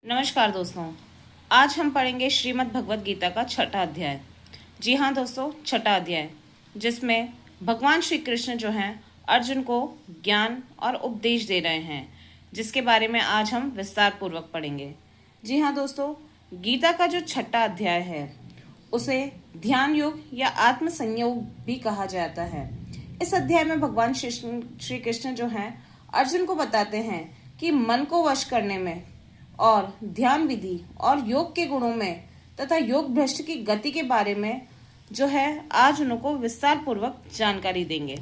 नमस्कार दोस्तों। आज हम पढ़ेंगे श्रीमद् भगवत गीता का छठा अध्याय। जी हाँ दोस्तों, छठा अध्याय जिसमें भगवान श्री कृष्ण जो हैं अर्जुन को ज्ञान और उपदेश दे रहे हैं, जिसके बारे में आज हम विस्तार पूर्वक पढ़ेंगे। जी हाँ दोस्तों, गीता का जो छठा अध्याय है उसे ध्यान योग या आत्म संयोग भी कहा जाता है। इस अध्याय में भगवान श्री कृष्ण जो हैं अर्जुन को बताते हैं कि मन को वश करने में और ध्यान विधि और योग के गुणों में तथा योग भ्रष्ट की गति के बारे में जो है आज उनको विस्तार पूर्वक जानकारी देंगे।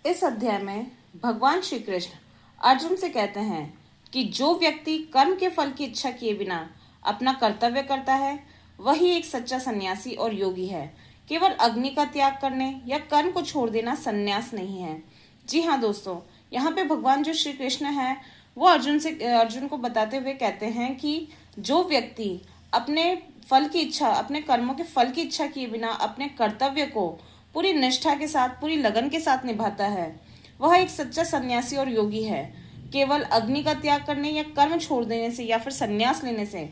इस अध्याय में भगवान श्री कृष्ण अर्जुन से कहते हैं कि जो व्यक्ति कर्म के फल की इच्छा किए बिना अपना कर्तव्य करता है वही एक सच्चा सन्यासी और योगी है। केवल अग्नि का त्याग करने या कर्म को छोड़ देना सन्यास नहीं है। जी हाँ दोस्तों, यहाँ पे भगवान जो श्री कृष्ण है वो अर्जुन को बताते हुए कहते हैं कि जो व्यक्ति अपने फल की इच्छा, अपने कर्मों के फल की इच्छा किए बिना अपने कर्तव्य को पूरी निष्ठा के साथ, पूरी लगन के साथ निभाता है, वह एक सच्चा सन्यासी और योगी है। केवल अग्नि का त्याग करने या कर्म छोड़ देने से या फिर संन्यास लेने से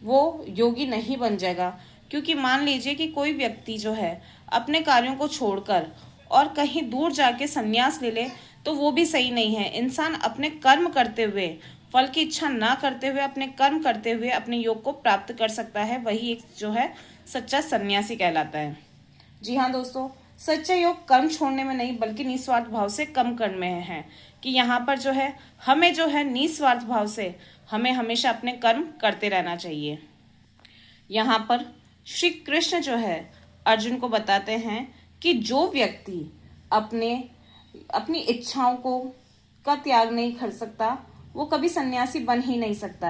वो योगी नहीं बन जाएगा। क्योंकि मान लीजिए कि कोई व्यक्ति जो है अपने कार्यों को छोड़कर और कहीं दूर जाके संन्यास ले ले तो वो भी सही नहीं है। इंसान अपने कर्म करते हुए, फल की इच्छा ना करते हुए, अपने कर्म करते हुए अपने योग को प्राप्त कर सकता है, वही एक जो है सच्चा सन्यासी कहलाता है। जी हाँ दोस्तों, सच्चा योग कर्म छोड़ने में नहीं बल्कि निस्वार्थ भाव से कर्म करने में है कि यहाँ पर जो है हमें जो है निस्वार्थ भाव से हमें हमेशा अपने कर्म करते रहना चाहिए। यहाँ पर श्री कृष्ण जो है अर्जुन को बताते हैं कि जो व्यक्ति अपनी इच्छाओं का त्याग नहीं कर सकता वो कभी सन्यासी बन ही नहीं सकता।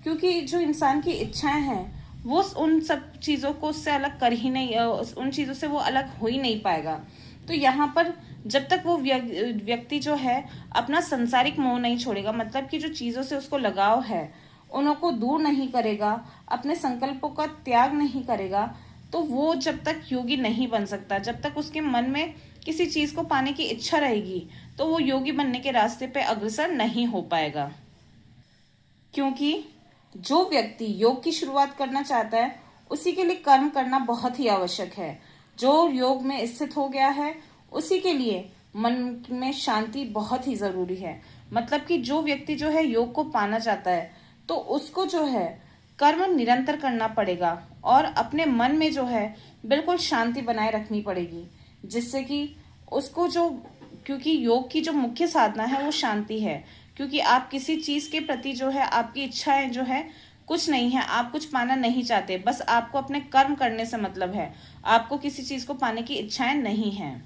क्योंकि जो इंसान की इच्छाएं हैं वो उन सब चीज़ों को उससे अलग कर ही नहीं, उन चीज़ों से वो अलग हो ही नहीं पाएगा। तो यहाँ पर जब तक वो व्यक्ति जो है अपना संसारिक मोह नहीं छोड़ेगा, मतलब कि जो चीज़ों से उसको लगाव है उनको दूर नहीं करेगा, अपने संकल्पों का त्याग नहीं करेगा, तो वो जब तक योगी नहीं बन सकता। जब तक उसके मन में किसी चीज को पाने की इच्छा रहेगी तो वो योगी बनने के रास्ते पे अग्रसर नहीं हो पाएगा। क्योंकि जो व्यक्ति योग की शुरुआत करना चाहता है उसी के लिए कर्म करना बहुत ही आवश्यक है। जो योग में स्थित हो गया है उसी के लिए मन में शांति बहुत ही जरूरी है। मतलब कि जो व्यक्ति जो है योग को पाना चाहता है तो उसको जो है कर्म निरंतर करना पड़ेगा और अपने मन में जो है बिल्कुल शांति बनाए रखनी पड़ेगी, जिससे कि उसको क्योंकि योग की जो मुख्य साधना है वो शांति है। क्योंकि आप किसी चीज के प्रति जो है आपकी इच्छाएं जो है कुछ नहीं है, आप कुछ पाना नहीं चाहते, बस आपको अपने कर्म करने से मतलब है, आपको किसी चीज को पाने की इच्छाएं नहीं है।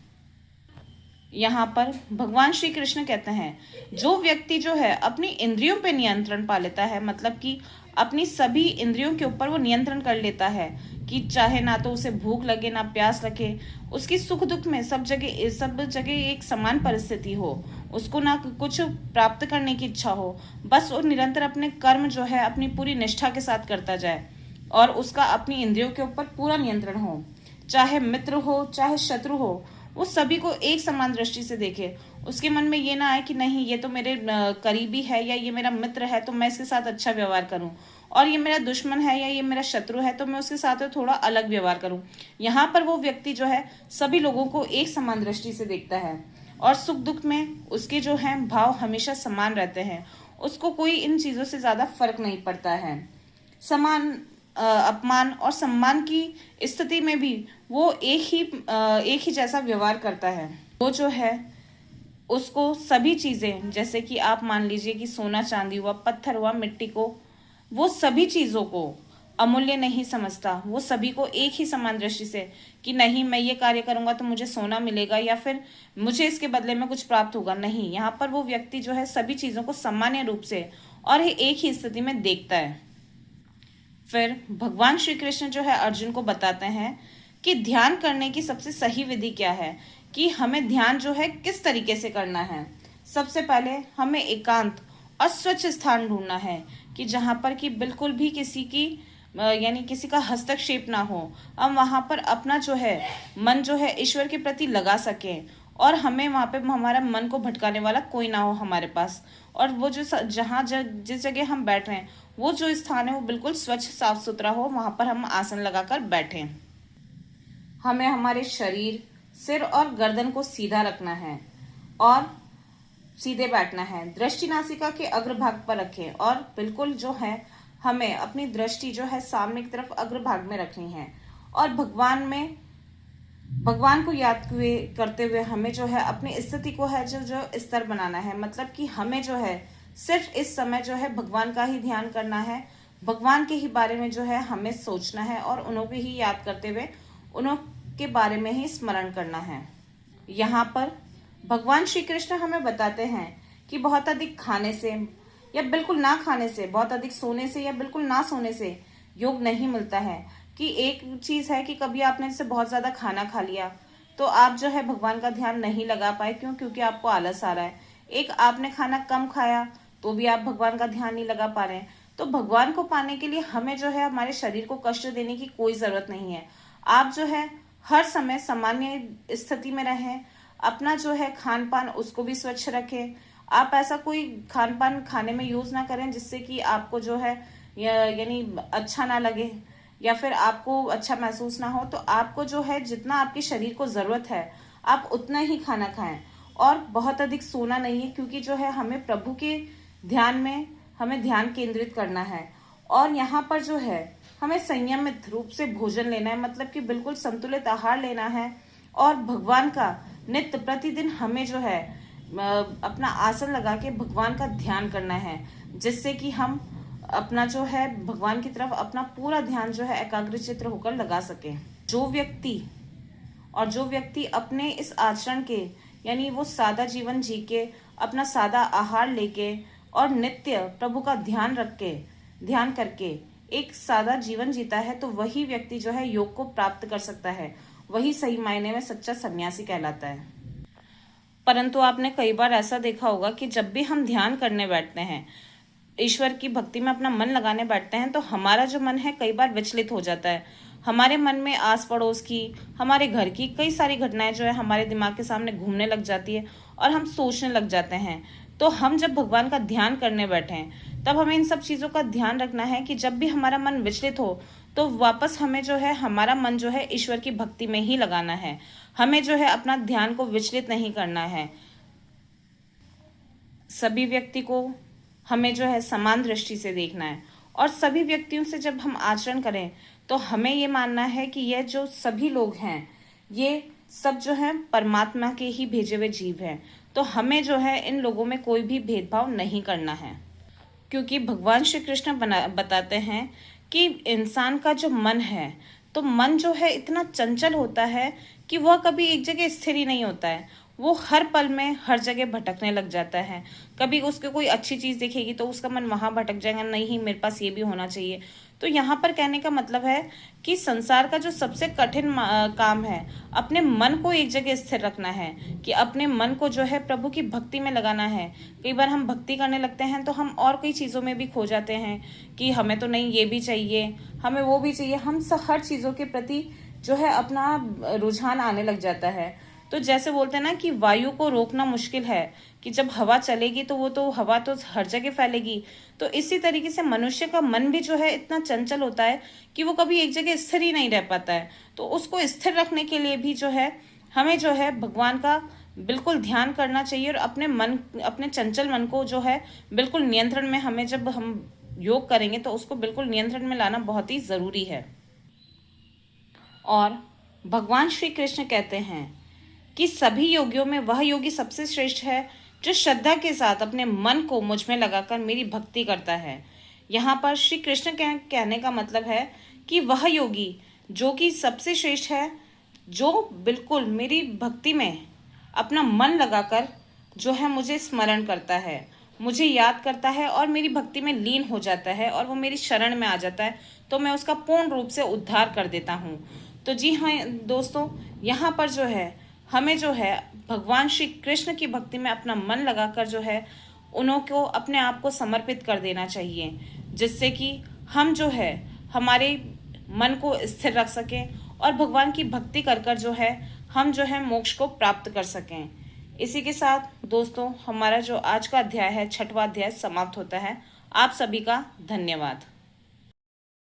यहाँ पर भगवान श्री कृष्ण कहते हैं जो व्यक्ति जो है अपनी इंद्रियों पे नियंत्रण पा लेता है, मतलब कि अपनी सभी इंद्रियों के ऊपर वो नियंत्रण कर लेता है कि चाहे ना तो उसे भूख लगे ना प्यास लगे, उसकी सुख दुख में सब जगह एक समान परिस्थिति हो, उसको ना कुछ प्राप्त करने की इच्छा हो, बस वो निरंतर अपने कर्म जो है अपनी पूरी निष्ठा के साथ करता जाए और उसका अपनी इंद्रियों के ऊपर पूरा नियंत्रण हो। चाहे मित्र हो चाहे शत्रु हो, वो सभी को एक समान दृष्टि से देखे। उसके मन में ये ना आए कि नहीं ये तो मेरे करीबी है या ये मेरा मित्र है तो मैं इसके साथ अच्छा व्यवहार करूं, और ये मेरा दुश्मन है या ये मेरा शत्रु है तो मैं उसके साथ थोड़ा अलग व्यवहार करूं। यहाँ पर वो व्यक्ति जो है सभी लोगों को एक समान दृष्टि से देखता है और सुख दुख में उसके जो है भाव हमेशा समान रहते हैं। उसको कोई इन चीजों से ज्यादा फर्क नहीं पड़ता है। समान अपमान और सम्मान की स्थिति में भी वो एक ही जैसा व्यवहार करता है। वो जो है उसको सभी चीजें, जैसे कि आप मान लीजिए कि सोना चांदी हुआ, पत्थर हुआ, मिट्टी को, वो सभी चीजों को अमूल्य नहीं समझता। वो सभी को एक ही समान दृष्टि से कि नहीं मैं ये कार्य करूंगा तो मुझे सोना मिलेगा या फिर मुझे इसके बदले में कुछ प्राप्त होगा, नहीं। यहाँ पर वो व्यक्ति जो है सभी चीजों को सामान्य रूप से और एक ही स्थिति में देखता है। फिर भगवान श्री कृष्ण जो है अर्जुन को बताते हैं कि ध्यान करने की सबसे सही विधि क्या है, कि हमें ध्यान जो है किस तरीके से करना है। सबसे पहले हमें एकांत और स्वच्छ स्थान ढूंढना है कि जहां पर कि बिल्कुल भी किसी का हस्तक्षेप ना हो। हम वहां पर अपना जो है मन जो है ईश्वर के प्रति लगा सकें और हमें वहाँ पे हमारा मन को भटकाने वाला कोई ना हो हमारे पास। और वो जो जिस जगह हम बैठ रहे हैं वो जो स्थान है वो बिल्कुल स्वच्छ साफ सुथरा हो, वहाँ पर हम आसन लगाकर बैठें। हमें हमारे शरीर, सिर और गर्दन को सीधा रखना है और सीधे बैठना है। दृष्टि नासिका के अग्रभाग पर रखें और बिल्कुल जो है हमें अपनी दृष्टि जो है सामने की तरफ अग्रभाग में रखनी है। और भगवान को याद करते हुए हमें जो है अपनी स्थिति को है जो स्थिर बनाना है। मतलब कि हमें जो है सिर्फ इस समय जो है भगवान का ही ध्यान करना है, भगवान के ही बारे में जो है हमें सोचना है और उन्हों को ही याद करते हुए उन्हों के बारे में ही स्मरण करना है। यहाँ पर भगवान श्री कृष्ण हमें बताते हैं कि बहुत अधिक खाने से या बिल्कुल ना खाने से, बहुत अधिक सोने से या बिल्कुल ना सोने से योग नहीं मिलता है। कि एक चीज है कि कभी आपने जैसे बहुत ज्यादा खाना खा लिया तो आप जो है भगवान का ध्यान नहीं लगा पाए, क्योंकि आपको आलस आ रहा है। एक आपने खाना कम खाया तो भी आप भगवान का ध्यान नहीं लगा पा रहे हैं। तो भगवान को पाने के लिए हमें जो है हमारे शरीर को कष्ट देने की कोई जरूरत नहीं है। आप जो है हर समय सामान्य स्थिति में रहें, अपना जो है खान पान उसको भी स्वच्छ रखें। आप ऐसा कोई खान पान खाने में यूज ना करें जिससे कि आपको जो है यानी अच्छा ना लगे या फिर आपको अच्छा महसूस ना हो। तो आपको जो है जितना आपके शरीर को जरूरत है आप उतना ही खाना खाएं और बहुत अधिक सोना नहीं है, क्योंकि जो है हमें प्रभु के ध्यान में हमें ध्यान केंद्रित करना है। और यहाँ पर जो है हमें संयमित रूप से भोजन लेना है, मतलब कि बिल्कुल संतुलित आहार लेना है। और भगवान का नित्य प्रतिदिन हमें जो है अपना आसन लगा के भगवान का ध्यान करना है, जिससे कि हम अपना जो है भगवान की तरफ अपना पूरा ध्यान जो है एकाग्रचित्त होकर लगा सके। जो व्यक्ति अपने इस आचरण के यानी वो सादा जीवन जी के, अपना सादा आहार लेके और नित्य प्रभु का ध्यान करके एक सादा जीवन जीता है, तो वही व्यक्ति जो है योग को प्राप्त कर सकता है। वही सही मायने में सच्चा सन्यासी कहलाता है। परंतु आपने कई बार ऐसा देखा होगा कि जब भी हम ध्यान करने बैठते हैं, ईश्वर की भक्ति में अपना मन लगाने बैठते हैं, तो हमारा जो मन है कई बार विचलित हो जाता है। हमारे मन में आस पड़ोस की, हमारे घर की कई सारी घटनाएं जो है हमारे दिमाग के सामने घूमने लग जाती है और हम सोचने लग जाते हैं। तो हम जब भगवान का ध्यान करने बैठे हैं तब हमें इन सब चीजों का ध्यान रखना है कि जब भी हमारा मन विचलित हो तो वापस हमें जो है हमारा मन जो है ईश्वर की भक्ति में ही लगाना है। हमें जो है अपना ध्यान को विचलित नहीं करना है। सभी व्यक्ति को हमें जो है समान दृष्टि से देखना है और सभी व्यक्तियों से जब हम आचरण करें तो हमें ये मानना है कि यह जो सभी लोग हैं ये सब जो है परमात्मा के ही भेजे हुए जीव हैं। तो हमें जो है इन लोगों में कोई भी भेदभाव नहीं करना है, क्योंकि भगवान श्री कृष्ण बताते हैं कि इंसान का जो मन है, तो मन जो है इतना चंचल होता है कि वह कभी एक जगह स्थिर ही नहीं होता है। वो हर पल में हर जगह भटकने लग जाता है। कभी उसको कोई अच्छी चीज दिखेगी तो उसका मन वहां भटक जाएगा, नहीं मेरे पास ये भी होना चाहिए। तो यहाँ पर कहने का मतलब है कि संसार का जो सबसे कठिन काम है अपने मन को एक जगह स्थिर रखना है, कि अपने मन को जो है प्रभु की भक्ति में लगाना है। कई बार हम भक्ति करने लगते हैं तो हम और कई चीजों में भी खो जाते हैं कि हमें तो नहीं ये भी चाहिए, हमें वो भी चाहिए। हम हर चीजों के प्रति जो है अपना रुझान आने लग जाता है। तो जैसे बोलते हैं ना कि वायु को रोकना मुश्किल है, कि जब हवा चलेगी तो वो तो हवा तो हर जगह फैलेगी। तो इसी तरीके से मनुष्य का मन भी जो है इतना चंचल होता है कि वो कभी एक जगह स्थिर ही नहीं रह पाता है। तो उसको स्थिर रखने के लिए भी जो है हमें जो है भगवान का बिल्कुल ध्यान करना चाहिए और अपने चंचल मन को जो है बिल्कुल नियंत्रण में, हमें जब हम योग करेंगे तो उसको बिल्कुल नियंत्रण में लाना बहुत ही जरूरी है। और भगवान श्री कृष्ण कहते हैं कि सभी योगियों में वह योगी सबसे श्रेष्ठ है जो श्रद्धा के साथ अपने मन को मुझ में लगाकर मेरी भक्ति करता है। यहाँ पर श्री कृष्ण कहने का मतलब है कि वह योगी जो कि सबसे श्रेष्ठ है, जो बिल्कुल मेरी भक्ति में अपना मन लगाकर जो है मुझे स्मरण करता है, मुझे याद करता है और मेरी भक्ति में लीन हो जाता है और वो मेरी शरण में आ जाता है, तो मैं उसका पूर्ण रूप से उद्धार कर देता हूँ। तो जी हाँ दोस्तों, यहाँ पर जो है हमें जो है भगवान श्री कृष्ण की भक्ति में अपना मन लगाकर जो है उन्हों को अपने आप को समर्पित कर देना चाहिए, जिससे कि हम जो है हमारे मन को स्थिर रख सकें और भगवान की भक्ति कर जो है हम जो है मोक्ष को प्राप्त कर सकें। इसी के साथ दोस्तों हमारा जो आज का अध्याय है 6वां अध्याय समाप्त होता है। आप सभी का धन्यवाद।